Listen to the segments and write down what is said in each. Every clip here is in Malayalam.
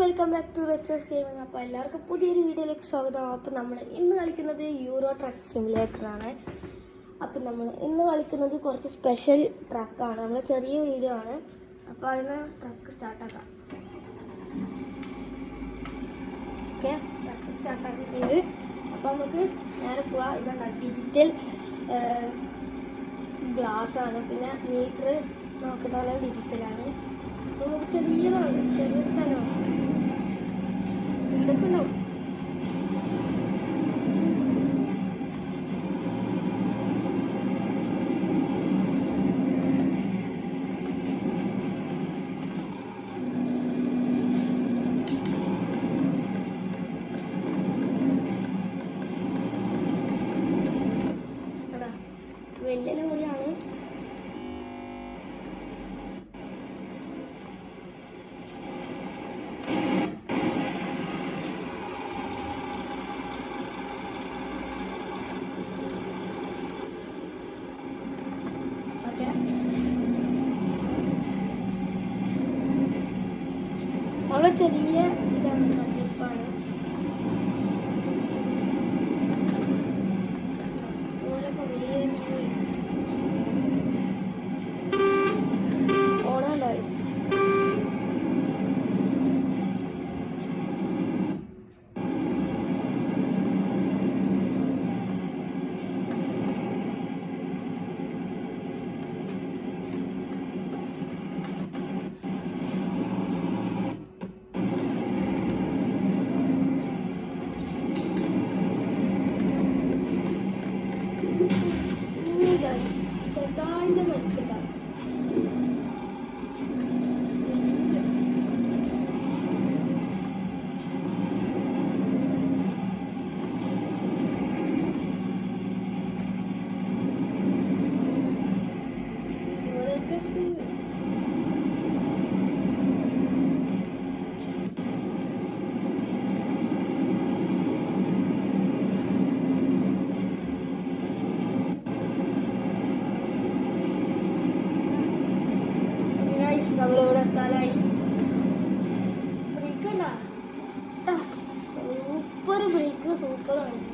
Welcome back to Riches gaming. അപ്പോൾ എല്ലാവർക്കും പുതിയൊരു വീഡിയോയിലേക്ക് സ്വാഗതം. അപ്പോൾ നമ്മൾ ഇന്ന് കളിക്കുന്നത് യൂറോ ട്രക്ക് സിമുലേറ്ററാണ്. അപ്പോൾ നമ്മൾ ഇന്ന് കളിക്കുന്നത് കുറച്ച് സ്പെഷ്യൽ ട്രക്കാണ്. നമ്മൾ ചെറിയ വീഡിയോ ആണ്. അപ്പോൾ അതിന് ട്രക്ക് സ്റ്റാർട്ടാക്കാം. ഓക്കെ, ട്രക്ക് സ്റ്റാർട്ടാക്കിയിട്ടുണ്ട്. അപ്പോൾ നമുക്ക് നേരെ പോവാം. ഇതാണ് ഡിജിറ്റൽ ഗ്ലാസ് ആണ്. പിന്നെ മീറ്റർ നോക്കുന്നത് ഡിജിറ്റലാണ്. നമുക്ക് ചെറിയതാണ്, ചെറിയ സ്ഥലമാണ്, സ്പീഡൊക്കെ ഉണ്ടാവും. വലിയ ലോറിയാണ്. നമ്മള് ചെറിയ ഇതാണ്, ട്രിപ്പാണ്. അതുപോലെ കുറേ ഓണുണ്ടോ? ചെറുതായിട്ട് മടിച്ചിട്ടാണ്. നമ്മളിവിടെ എത്താനായി. ബ്രേക്ക് ഉണ്ട, സൂപ്പർ ബ്രേക്ക്, സൂപ്പർ വണ്ടി.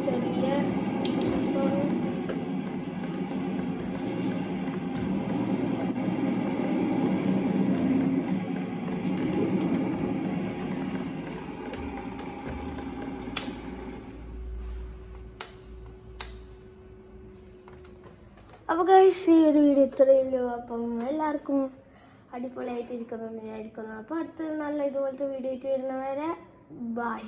ചെറിയ അപ്പോൾ ഗൈസ്, ഈ ഒരു വീഡിയോ ഇത്രയേ ഉള്ളൂ. അപ്പം എല്ലാവർക്കും അടിപൊളിയായിട്ട് ഇരിക്കുന്നു വിചാരിക്കുന്നു. അപ്പോൾ അടുത്ത നല്ല ഇതുപോലത്തെ വീഡിയോ ആയിട്ട് വരുന്നവരെ ബൈ.